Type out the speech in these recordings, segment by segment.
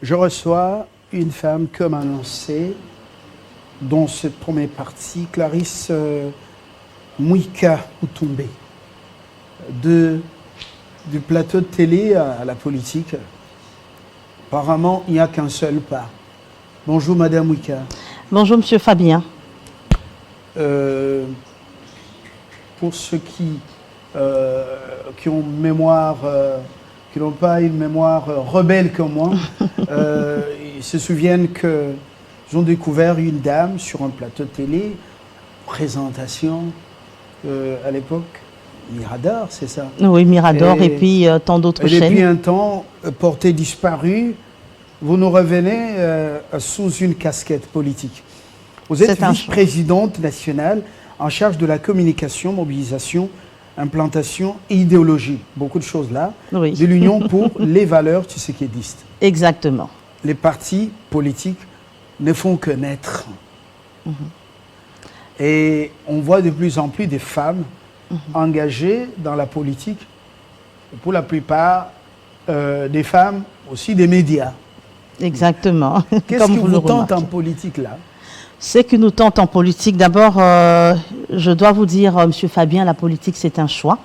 je reçois une femme comme annoncé dans cette première partie, Clarisse Mouika Outombé, du plateau de télé à la politique. Apparemment, il n'y a qu'un seul pas. Bonjour Madame Mouika. Bonjour Monsieur Fabien. Pour ceux qui ont mémoire, qui n'ont pas une mémoire rebelle comme moi, ils se souviennent qu'ils ont découvert une dame sur un plateau de télé, présentation à l'époque, Mirador, c'est ça? Oui, Mirador et puis tant d'autres chaînes. Depuis un temps, portée disparue, vous nous revenez sous une casquette politique. Vous êtes vice-présidente nationale en charge de la communication, mobilisation, implantation et idéologie. Beaucoup de choses là. Oui. De l'Union pour les valeurs tshisekidistes. Exactement. Les partis politiques ne font que naître. Et on voit de plus en plus des femmes engagées dans la politique. Et pour la plupart, des femmes aussi des médias. Exactement. Qu'est-ce qui vous tente en politique là? Ce qui nous tente en politique, d'abord, je dois vous dire, Monsieur Fabien, la politique c'est un choix.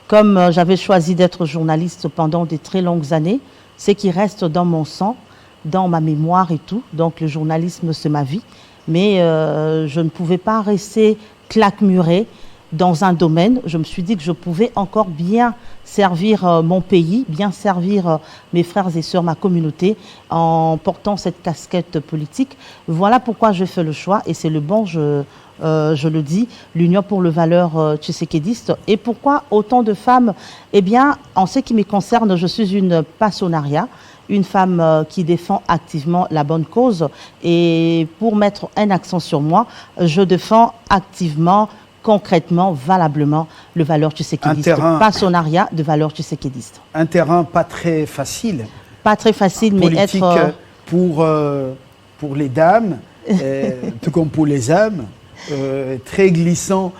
Comme j'avais choisi d'être journaliste pendant des très longues années, c'est qui reste dans mon sang, dans ma mémoire et tout. Donc le journalisme c'est ma vie. Mais je ne pouvais pas rester claquemurée dans un domaine. Je me suis dit que je pouvais encore bien servir mon pays, bien servir mes frères et sœurs, ma communauté, en portant cette casquette politique. Voilà pourquoi j'ai fait le choix, et c'est le bon, je le dis, l'Union pour les valeurs tshisekidistes. Et pourquoi autant de femmes? Eh bien, en ce qui me concerne, je suis une passionnariat, une femme qui défend activement la bonne cause. Et pour mettre un accent sur moi, je défends activement, concrètement, valablement, le valeur tshisekidiste. Passionnariat de valeurs tshisekidistes. Un terrain pas très facile. Pas très facile, mais être... pour les dames, tout comme pour les hommes, très glissant,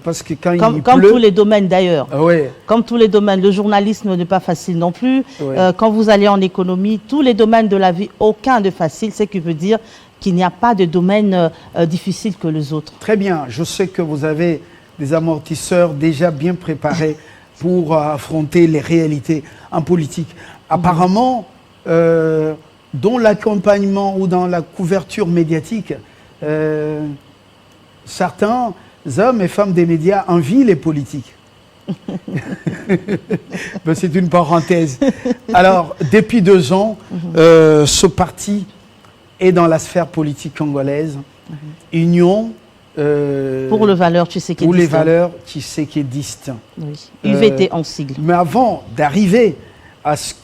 parce que quand il pleut... Comme tous les domaines d'ailleurs. Ouais. Comme tous les domaines. Le journalisme n'est pas facile non plus. Ouais. Quand vous allez en économie, tous les domaines de la vie, aucun de facile, ce qui veut dire qu'il n'y a pas de domaine difficile que les autres. Très bien. Je sais que vous avez des amortisseurs déjà bien préparés pour affronter les réalités en politique. Apparemment, dans l'accompagnement ou dans la couverture médiatique, certains hommes et femmes des médias envient les politiques. Ben, c'est une parenthèse. Alors, depuis 2 ans, ce parti est dans la sphère politique congolaise. Union pour les valeurs tshisekidistes. Pour les valeurs tshisekidistes. Oui. UVT en sigle. Mais avant d'arriver à ce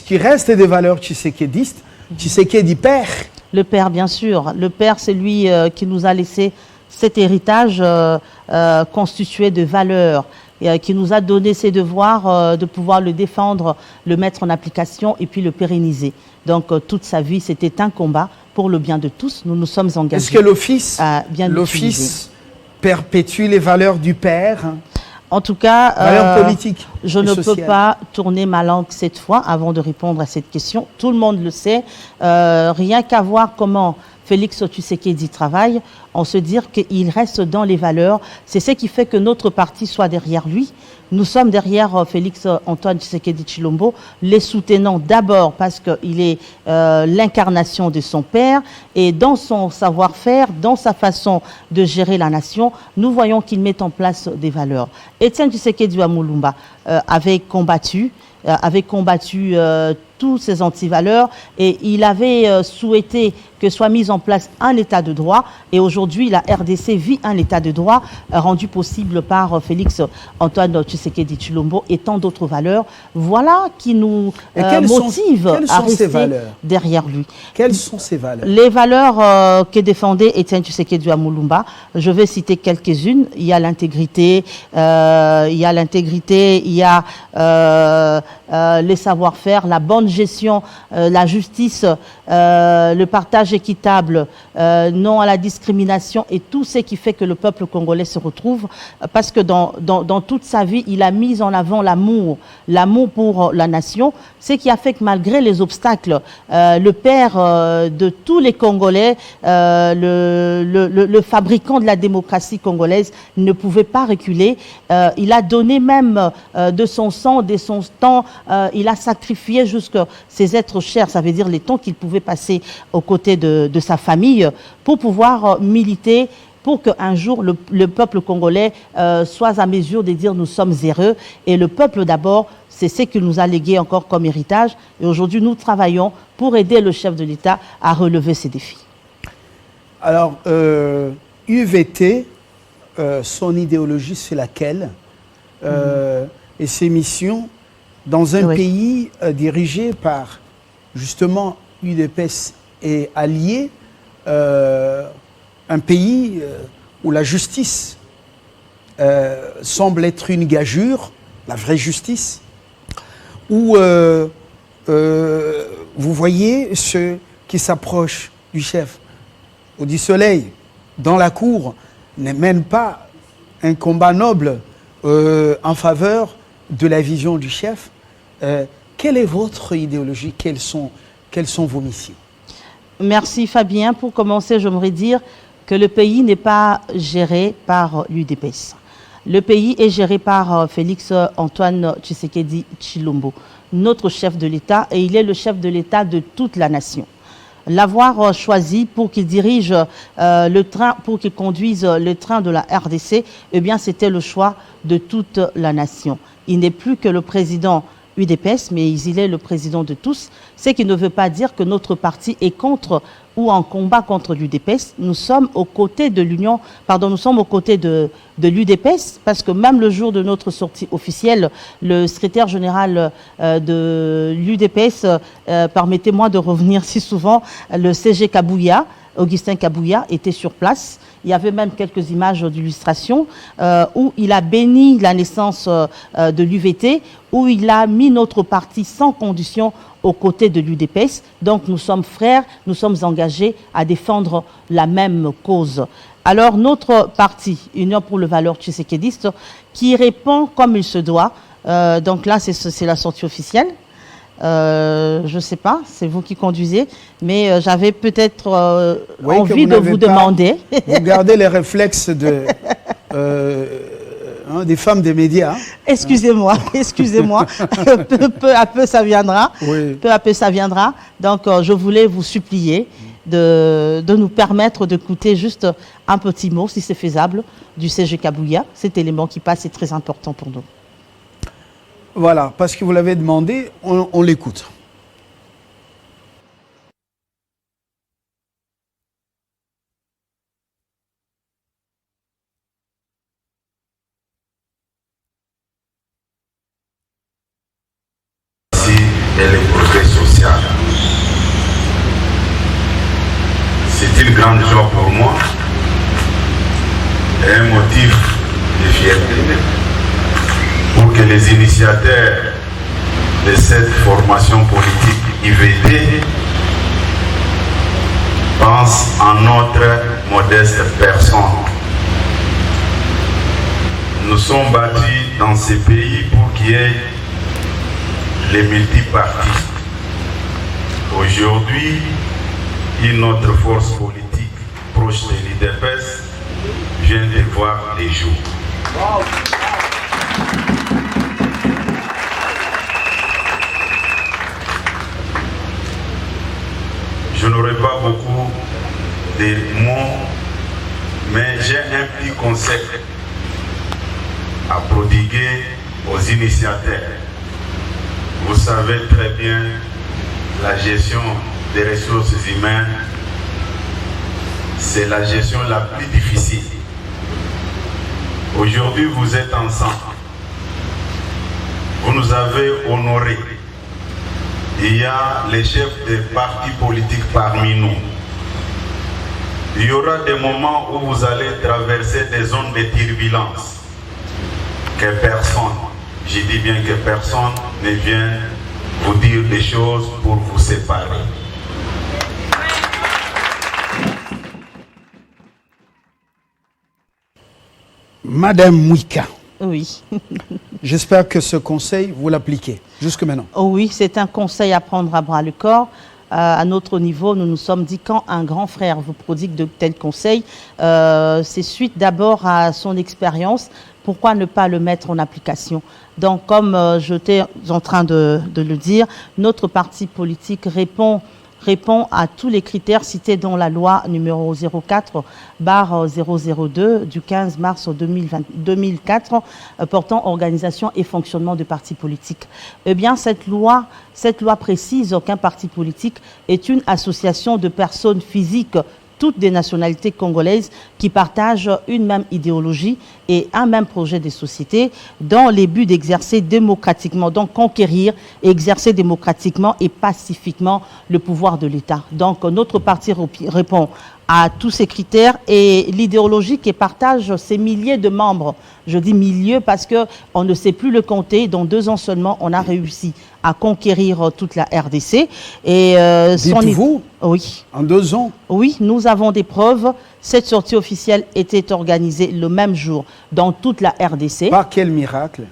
qui reste des valeurs tshisekidistes, Tshisekedi père. Le père, bien sûr. Le père, c'est lui qui nous a laissé cet héritage constitué de valeurs, et qui nous a donné ses devoirs de pouvoir le défendre, le mettre en application et puis le pérenniser. Donc toute sa vie, c'était un combat pour le bien de tous. Nous nous sommes engagés. Est-ce que l'office perpétue les valeurs du père? En tout cas, valeurs politiques je ne peux pas tourner ma langue cette fois avant de répondre à cette question. Tout le monde le sait. Rien qu'à voir comment Félix Tshisekedi travaille, on se dit qu'il reste dans les valeurs. C'est ce qui fait que notre parti soit derrière lui. Nous sommes derrière Félix Antoine Tshisekedi Tshilombo, les soutenant d'abord parce qu'il est l'incarnation de son père, et dans son savoir-faire, dans sa façon de gérer la nation, nous voyons qu'il met en place des valeurs. Etienne Tshisekedi Wamulumba avait combattu tous ces antivaleurs, et il avait souhaité que soit mis en place un état de droit, et aujourd'hui la RDC vit un état de droit rendu possible par Félix Antoine Tshisekedi Tshilombo et tant d'autres valeurs. Voilà qui nous motive à rester derrière lui. Quelles sont ces valeurs? Les valeurs que défendait Etienne Tshisekedi Wamulumba, je vais citer quelques-unes. Il y a l'intégrité, il y a les savoir-faire, la bonne bonne gestion, la justice, le partage équitable, non à la discrimination et tout ce qui fait que le peuple congolais se retrouve. Parce que dans toute sa vie, il a mis en avant l'amour pour la nation, ce qui a fait que malgré les obstacles, le père de tous les Congolais, le fabricant de la démocratie congolaise, ne pouvait pas reculer. Il a donné même de son sang, de son temps, il a sacrifié jusqu'à ses êtres chers, ça veut dire les temps qu'il pouvait passer aux côtés de sa famille pour pouvoir militer pour qu'un jour le peuple congolais soit à mesure de dire nous sommes heureux. Et le peuple d'abord, c'est ce qu'il nous a légué encore comme héritage. Et aujourd'hui, nous travaillons pour aider le chef de l'État à relever ces défis. Alors, UVT, son idéologie, c'est laquelle et ses missions dans un pays dirigé par, justement, UDPS et alliés, un pays où la justice semble être une gageure, la vraie justice, où vous voyez ceux qui s'approchent du chef au du soleil, dans la cour, ne mènent pas un combat noble en faveur de la vision du chef. Quelle est votre idéologie? Quelles sont vos missions? Merci Fabien. Pour commencer, j'aimerais dire que le pays n'est pas géré par l'UDPS. Le pays est géré par Félix Antoine Tshisekedi Tshilombo, notre chef de l'État, et il est le chef de l'État de toute la nation. L'avoir choisi pour qu'il dirige le train, pour qu'il conduise le train de la RDC, eh bien, c'était le choix de toute la nation. Il n'est plus que le président UDPS, mais il est le président de tous, ce qui ne veut pas dire que notre parti est contre ou en combat contre l'UDPS. Nous sommes aux côtés de l'Union, pardon, nous sommes aux côtés de l'UDPS, parce que même le jour de notre sortie officielle, le secrétaire général de l'UDPS, permettez-moi de revenir si souvent, le CG Kabouya, Augustin Kabouya, était sur place. Il y avait même quelques images d'illustration où il a béni la naissance de l'UVT, où il a mis notre parti sans condition aux côtés de l'UDPS. Donc nous sommes frères, nous sommes engagés à défendre la même cause. Alors notre parti, Union pour le valeur tshisekidiste, qui répond comme il se doit, donc là c'est la sortie officielle. Je ne sais pas, c'est vous qui conduisez, mais j'avais peut-être envie de vous demander. Vous gardez les réflexes des femmes des médias. Excusez-moi, excusez-moi. peu à peu ça viendra. Oui. Peu à peu ça viendra. Donc je voulais vous supplier de nous permettre d'écouter juste un petit mot, si c'est faisable, du CG Kabouya. Cet élément qui passe est très important pour nous. Voilà, parce que vous l'avez demandé, on l'écoute. Et le progrès social. C'est une grande joie pour moi et un motif de fierté pour que les initiateurs de cette formation politique IVT pensent en notre modeste personne. Nous sommes bâtis dans ce pays pour qu'il y ait les multipartis. Aujourd'hui, une autre force politique proche de l'UDPS vient de voir les jours. Wow. Je n'aurai pas beaucoup de mots, mais j'ai un petit conseil à prodiguer aux initiateurs. Vous savez très bien, la gestion des ressources humaines, c'est la gestion la plus difficile. Aujourd'hui, vous êtes ensemble. Vous nous avez honorés. Il y a les chefs des partis politiques parmi nous. Il y aura des moments où vous allez traverser des zones de turbulence que personne, je dis bien que personne ne vient vous dire des choses pour vous séparer. Madame Mouika, Oui. j'espère que ce conseil, vous l'appliquez jusque maintenant. Oh oui, c'est un conseil à prendre à bras le corps. À notre niveau, nous nous sommes dit quand un grand frère vous prodigue de tels conseils, c'est suite d'abord à son expérience. Pourquoi ne pas le mettre en application? Donc, comme j'étais en train de le dire, notre parti politique répond à tous les critères cités dans la loi numéro 04/002 du 15 mars 2004 portant organisation et fonctionnement de partis politiques. Eh bien, cette loi précise qu'un parti politique est une association de personnes physiques, toutes des nationalités congolaises, qui partagent une même idéologie et un même projet de société dans les buts d'exercer démocratiquement, donc conquérir et exercer démocratiquement et pacifiquement le pouvoir de l'État. Donc notre parti répond à tous ces critères et l'idéologie qui partage ces milliers de membres. Je dis milliers parce qu'on ne sait plus le compter. Dans 2 ans seulement, on a réussi à conquérir toute la RDC. Et dites-vous, oui. En 2 ans? Oui, nous avons des preuves. Cette sortie officielle était organisée le même jour dans toute la RDC. Par quel miracle?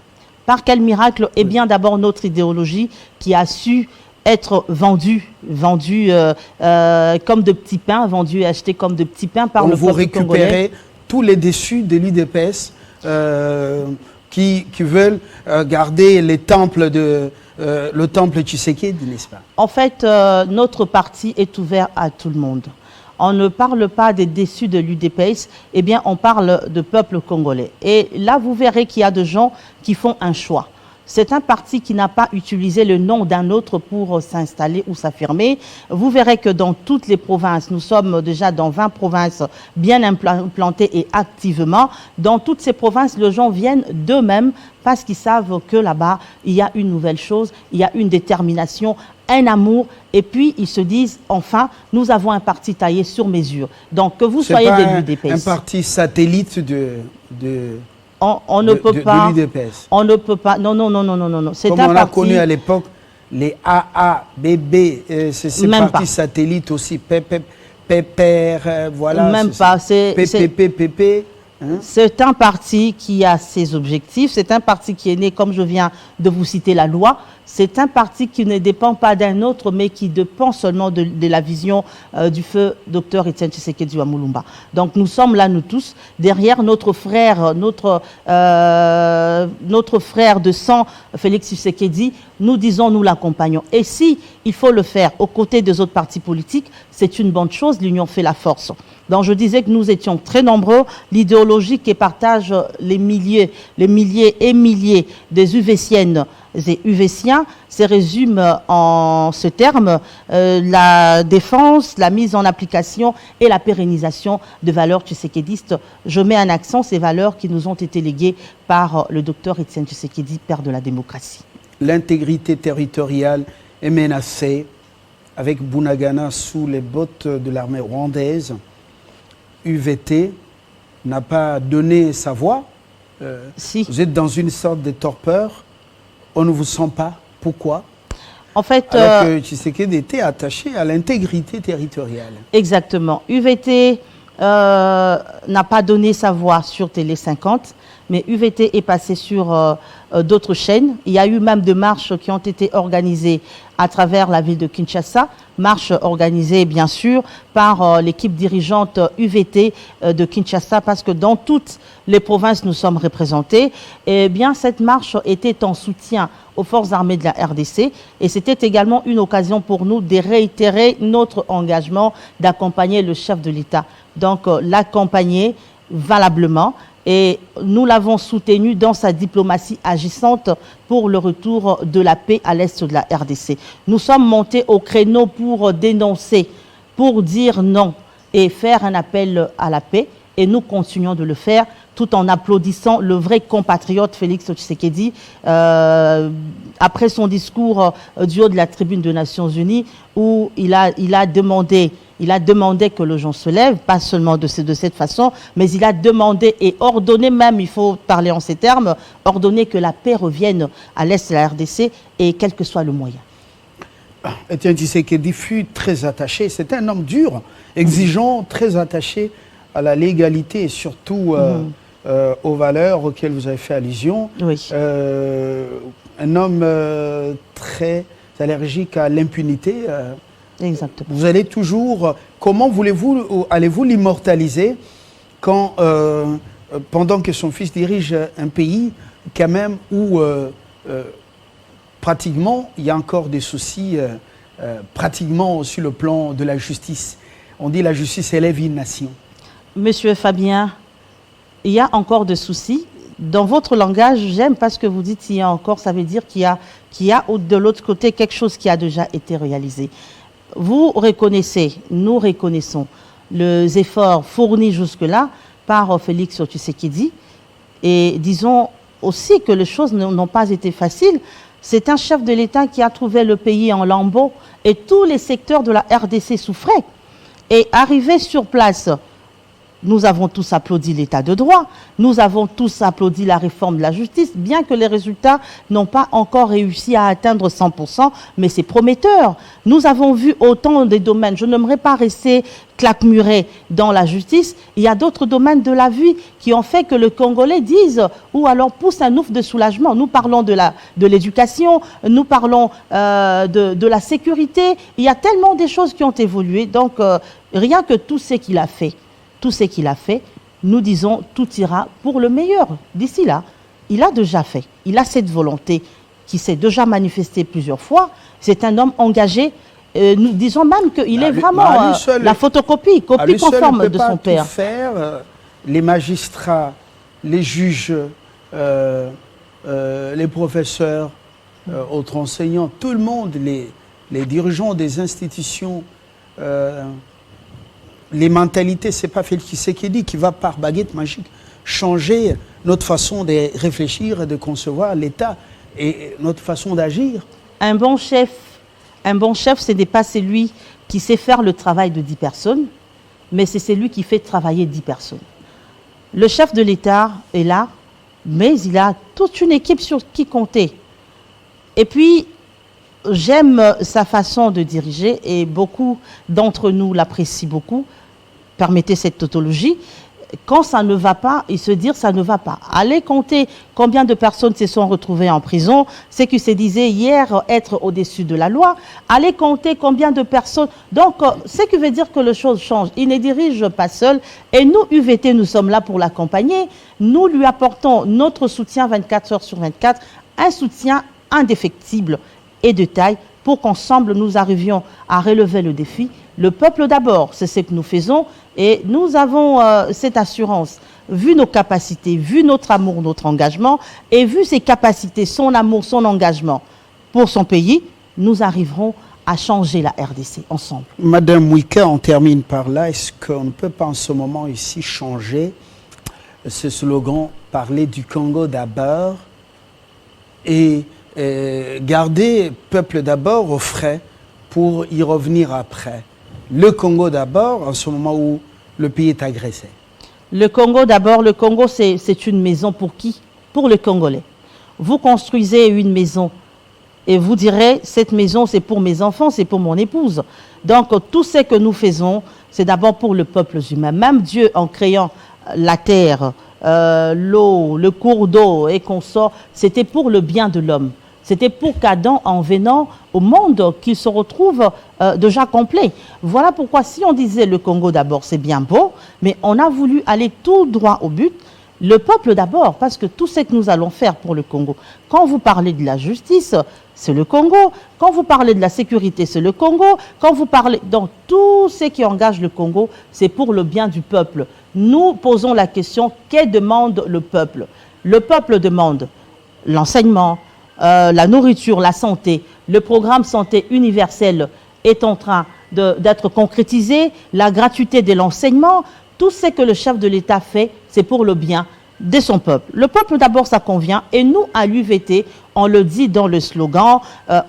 Par quel miracle? Eh bien, d'abord, notre idéologie qui a su être vendue comme de petits pains, achetés comme de petits pains par le peuple congolais. Vous récupérez tous les déçus de l'UDPS qui veulent garder les temples le temple Tshisekedi, n'est-ce pas? En fait, notre parti est ouvert à tout le monde. On ne parle pas des déçus de l'UDPS, eh bien, on parle de peuple congolais. Et là, vous verrez qu'il y a des gens qui font un choix. C'est un parti qui n'a pas utilisé le nom d'un autre pour s'installer ou s'affirmer. Vous verrez que dans toutes les provinces, nous sommes déjà dans 20 provinces bien implantées et activement. Dans toutes ces provinces, les gens viennent d'eux-mêmes parce qu'ils savent que là-bas, il y a une nouvelle chose, il y a une détermination, un amour, et puis ils se disent, enfin, nous avons un parti taillé sur mesure. Donc, que vous soyez de l'UDPS. Un parti satellite de on ne peut pas. l'UDPS. On ne peut pas. Non. C'est comme on a connu à l'époque les AABB, c'est ces partis satellites aussi, PPR, voilà. Même pas. PPPPP. C'est un parti qui a ses objectifs. C'est un parti qui est né, comme je viens de vous citer la loi. C'est un parti qui ne dépend pas d'un autre, mais qui dépend seulement de la vision du feu Dr Etienne Tshisekedi Wamulumba. Donc nous sommes là, nous tous, derrière notre frère de sang, Félix Tshisekedi. Nous disons, nous l'accompagnons. Et si il faut le faire aux côtés des autres partis politiques, c'est une bonne chose. L'union fait la force. Donc je disais que nous étions très nombreux. L'idéologie qui partage les milliers et milliers des UVCiennes et UVCiens se résume en ce terme, la défense, la mise en application et la pérennisation de valeurs tshisekédistes. Je mets un accent, ces valeurs qui nous ont été léguées par le docteur Etienne Tshisekedi, père de la démocratie. L'intégrité territoriale est menacée avec Bunagana sous les bottes de l'armée rwandaise. UVT n'a pas donné sa voix. Si. Vous êtes dans une sorte de torpeur. On ne vous sent pas. Pourquoi? En fait, alors que Tshisekedi était attaché à l'intégrité territoriale. Exactement. UVT n'a pas donné sa voix sur Télé 50, mais UVT est passé sur d'autres chaînes. Il y a eu même des marches qui ont été organisées à travers la ville de Kinshasa, marches organisées bien sûr par l'équipe dirigeante UVT de Kinshasa, parce que dans toutes les provinces nous sommes représentés. Et bien cette marche était en soutien aux forces armées de la RDC, et c'était également une occasion pour nous de réitérer notre engagement d'accompagner le chef de l'État. Donc l'accompagner valablement, et nous l'avons soutenu dans sa diplomatie agissante pour le retour de la paix à l'est de la RDC. Nous sommes montés au créneau pour dénoncer, pour dire non et faire un appel à la paix, et nous continuons de le faire tout en applaudissant le vrai compatriote Félix Tshisekedi après son discours du haut de la tribune des Nations Unies, où il a demandé que les gens se lèvent, pas seulement de cette façon, mais il a demandé et ordonné même, il faut parler en ces termes, ordonné que la paix revienne à l'est de la RDC, et quel que soit le moyen. Étienne Tshisekedi fut très attaché, c'était un homme dur, exigeant, très attaché à la légalité et surtout aux valeurs auxquelles vous avez fait allusion. Oui. Un homme très allergique à l'impunité. Exactement. Vous allez toujours... Comment allez-vous l'immortaliser quand, pendant que son fils dirige un pays quand même où pratiquement il y a encore des soucis pratiquement sur le plan de la justice. On dit la justice élève une nation. Monsieur Fabien, il y a encore des soucis. Dans votre langage, j'aime parce que vous dites il y a encore, ça veut dire qu'il y a de l'autre côté quelque chose qui a déjà été réalisé. Vous reconnaissez, nous reconnaissons les efforts fournis jusque-là par Félix Tshisekedi et disons aussi que les choses n'ont pas été faciles. C'est un chef de l'État qui a trouvé le pays en lambeaux et tous les secteurs de la RDC souffraient. Et arrivé sur place, nous avons tous applaudi l'état de droit, nous avons tous applaudi la réforme de la justice, bien que les résultats n'ont pas encore réussi à atteindre 100%, mais c'est prometteur. Nous avons vu autant de domaines, je n'aimerais pas rester claquemuré dans la justice, il y a d'autres domaines de la vie qui ont fait que le Congolais dise, ou alors pousse un ouf de soulagement. Nous parlons de l'éducation, nous parlons de la sécurité, il y a tellement de choses qui ont évolué, donc rien que tout ce qu'il a fait. Tout ce qu'il a fait, nous disons tout ira pour le meilleur. D'ici là, il a déjà fait. Il a cette volonté qui s'est déjà manifestée plusieurs fois. C'est un homme engagé. Nous disons même qu'il est vraiment la photocopie, copie conforme de son père. Tout faire. Les magistrats, les juges, les professeurs, autres enseignants, tout le monde, les dirigeants des institutions, les mentalités, ce n'est pas Félix Tshisekedi qui va par baguette magique changer notre façon de réfléchir et de concevoir l'État et notre façon d'agir. Un bon chef, ce n'est pas celui qui sait faire le travail de 10 personnes, mais c'est celui qui fait travailler 10 personnes. Le chef de l'État est là, mais il a toute une équipe sur qui compter. Et puis, j'aime sa façon de diriger et beaucoup d'entre nous l'apprécient beaucoup. Permettez cette tautologie. Quand ça ne va pas, et se dire ça ne va pas. Allez compter combien de personnes se sont retrouvées en prison, ce qui se disait hier être au-dessus de la loi. Allez compter combien de personnes... Donc, ce qui veut dire que les choses changent. Il ne dirige pas seul. Et nous, UVT, nous sommes là pour l'accompagner. Nous lui apportons notre soutien 24 heures sur 24, un soutien indéfectible et de taille pour qu'ensemble nous arrivions à relever le défi. Le peuple d'abord, c'est ce que nous faisons et nous avons cette assurance, vu nos capacités, vu notre amour, notre engagement et vu ses capacités, son amour, son engagement pour son pays, nous arriverons à changer la RDC ensemble. Madame Mouika, on termine par là. Est-ce qu'on ne peut pas en ce moment ici changer ce slogan, parler du Congo d'abord et garder peuple d'abord au frais pour y revenir après. Le Congo d'abord, en ce moment où le pays est agressé. Le Congo d'abord, le Congo c'est une maison pour qui? Pour le Congolais. Vous construisez une maison et vous direz, cette maison c'est pour mes enfants, c'est pour mon épouse. Donc tout ce que nous faisons, c'est d'abord pour le peuple humain. Même Dieu en créant la terre, l'eau, le cours d'eau et consorts, c'était pour le bien de l'homme. C'était pour qu'Adam, en venant au monde, qu'il se retrouve déjà complet. Voilà pourquoi si on disait le Congo d'abord, c'est bien beau, mais on a voulu aller tout droit au but. Le peuple d'abord, parce que tout ce que nous allons faire pour le Congo. Quand vous parlez de la justice, c'est le Congo. Quand vous parlez de la sécurité, c'est le Congo. Quand vous parlez... Donc, tout ce qui engage le Congo, c'est pour le bien du peuple. Nous posons la question, que demande le peuple? Le peuple demande l'enseignement, la nourriture, la santé. Le programme santé universel est en train d'être concrétisé, la gratuité de l'enseignement. Tout ce que le chef de l'État fait, c'est pour le bien de son peuple. Le peuple d'abord, ça convient. Et nous, à l'UVT, on le dit dans le slogan,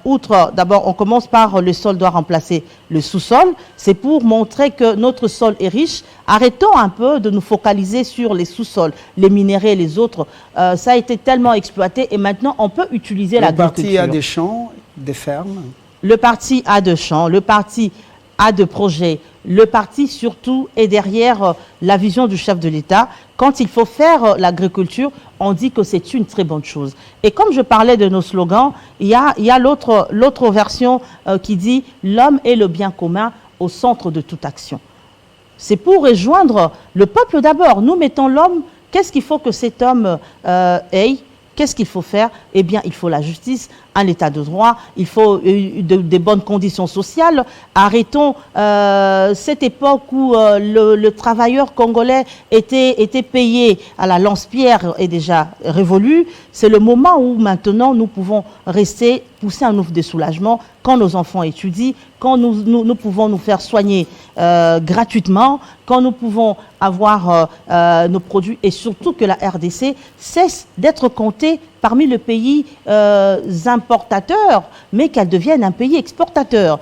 outre, d'abord, on commence par le sol doit remplacer le sous-sol. C'est pour montrer que notre sol est riche. Arrêtons un peu de nous focaliser sur les sous-sols, les minéraux et les autres. Ça a été tellement exploité et maintenant, on peut utiliser l'agriculture. Il y a des champs, des fermes. le parti a de champs, le parti a de projets, le parti surtout est derrière la vision du chef de l'État. Quand il faut faire l'agriculture, on dit que c'est une très bonne chose. Et comme je parlais de nos slogans, il y a l'autre version qui dit « L'homme est le bien commun au centre de toute action ». C'est pour rejoindre le peuple d'abord. Nous mettons l'homme. Qu'est-ce qu'il faut que cet homme ait? Qu'est-ce qu'il faut faire? Eh bien, il faut la justice, un état de droit, il faut des bonnes conditions sociales. Arrêtons cette époque où le travailleur congolais était payé à la lance-pierre est déjà révolue. C'est le moment où maintenant nous pouvons rester, pousser un ouf de soulagement quand nos enfants étudient, quand nous pouvons nous faire soigner gratuitement, quand nous pouvons avoir nos produits et surtout que la RDC cesse d'être comptée parmi les pays importateurs, mais qu'elle devienne un pays exportateur.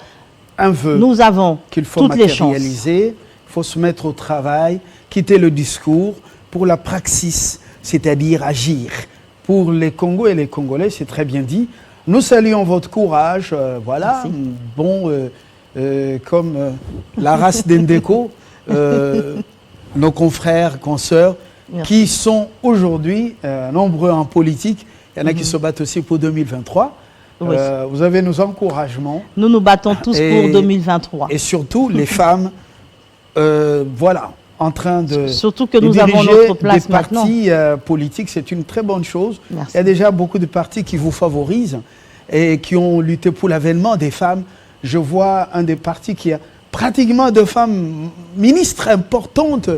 Un vœu nous avons qu'il faut toutes les chances. matérialiser, il faut se mettre au travail, quitter le discours pour la praxis, c'est-à-dire agir. Pour les Congos et les Congolais, c'est très bien dit. Nous saluons votre courage, voilà, Merci. bon, comme la race d'Endeko, nos confrères, consoeurs, Merci. qui sont aujourd'hui nombreux en politique. Il y en a qui se battent aussi pour 2023. Oui. Vous avez nos encouragements. Nous nous battons tous Et- pour 2023. Et surtout, les femmes, voilà, en train de, Surtout que de nous avons diriger notre place des maintenant. partis politiques. C'est une très bonne chose. Merci. Il y a déjà beaucoup de partis qui vous favorisent et qui ont lutté pour l'avènement des femmes. Je vois un des partis qui a pratiquement de femmes ministres importantes.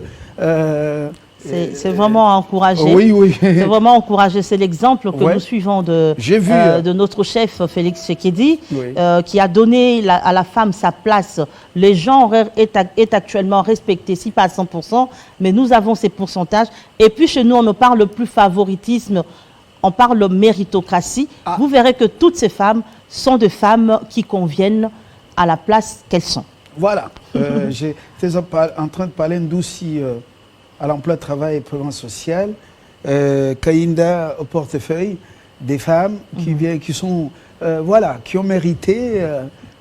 C'est vraiment à encourager. Oui, oui. C'est vraiment encouragé. C'est l'exemple que Ouais. nous suivons de notre chef Félix Tshisekedi, Oui. qui a donné à la femme sa place. Les genres est actuellement respecté, si pas à 100%, mais nous avons ces pourcentages. Et puis chez nous, on ne parle plus favoritisme, on parle méritocratie. Ah. Vous verrez que toutes ces femmes sont des femmes qui conviennent à la place qu'elles sont. Voilà. J'étais en train de parler d'aussi à l'emploi, travail et prévention sociale. Kainda au portefeuille, des femmes qui sont, voilà, qui ont mérité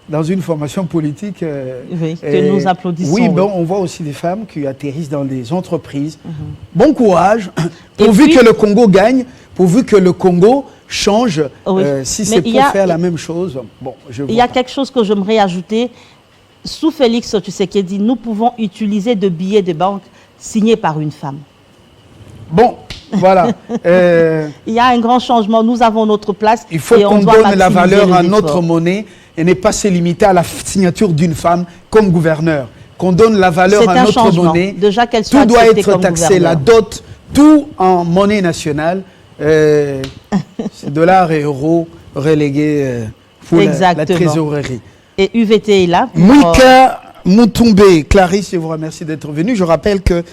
dans une formation politique. Oui, que nous applaudissons. Oui, oui. bon, on voit aussi des femmes qui atterrissent dans des entreprises. Bon courage, Et pourvu puis- que le Congo gagne, pourvu que le Congo change. Oui. Si Mais c'est il pour y a- faire la même chose, bon, je Il y a quelque chose que j'aimerais ajouter. Sous Félix Tshisekedi, nous pouvons utiliser de billets de banque signés par une femme. Bon, voilà. Il y a un grand changement. Nous avons notre place. Il faut et on qu'on doit donne la maximiser valeur les à efforts. notre monnaie et ne pas se limiter à la signature d'une femme comme gouverneur. Qu'on donne la valeur C'est à un notre changement. monnaie. Déjà qu'elle soit Tout doit acceptée être comme taxé, la gouverneur. dot, tout en monnaie nationale. C'est dollars et euros relégués pour la Exactement. trésorerie. Et UVT est là. pour, Mouika Moutoumbe, Clarisse, je vous remercie d'être venue. Je rappelle que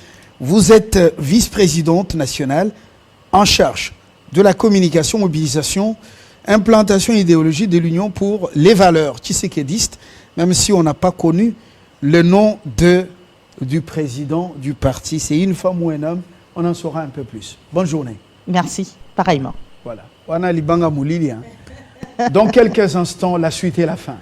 vous êtes vice-présidente nationale en charge de la communication, mobilisation, implantation idéologie de l'Union pour les valeurs tshisekédistes, même si on n'a pas connu le nom du président du parti. C'est une femme ou un homme, on en saura un peu plus. Bonne journée. Merci, pareillement. Voilà. Wana Libanga Moulili, hein. Dans quelques instants, la suite et la fin.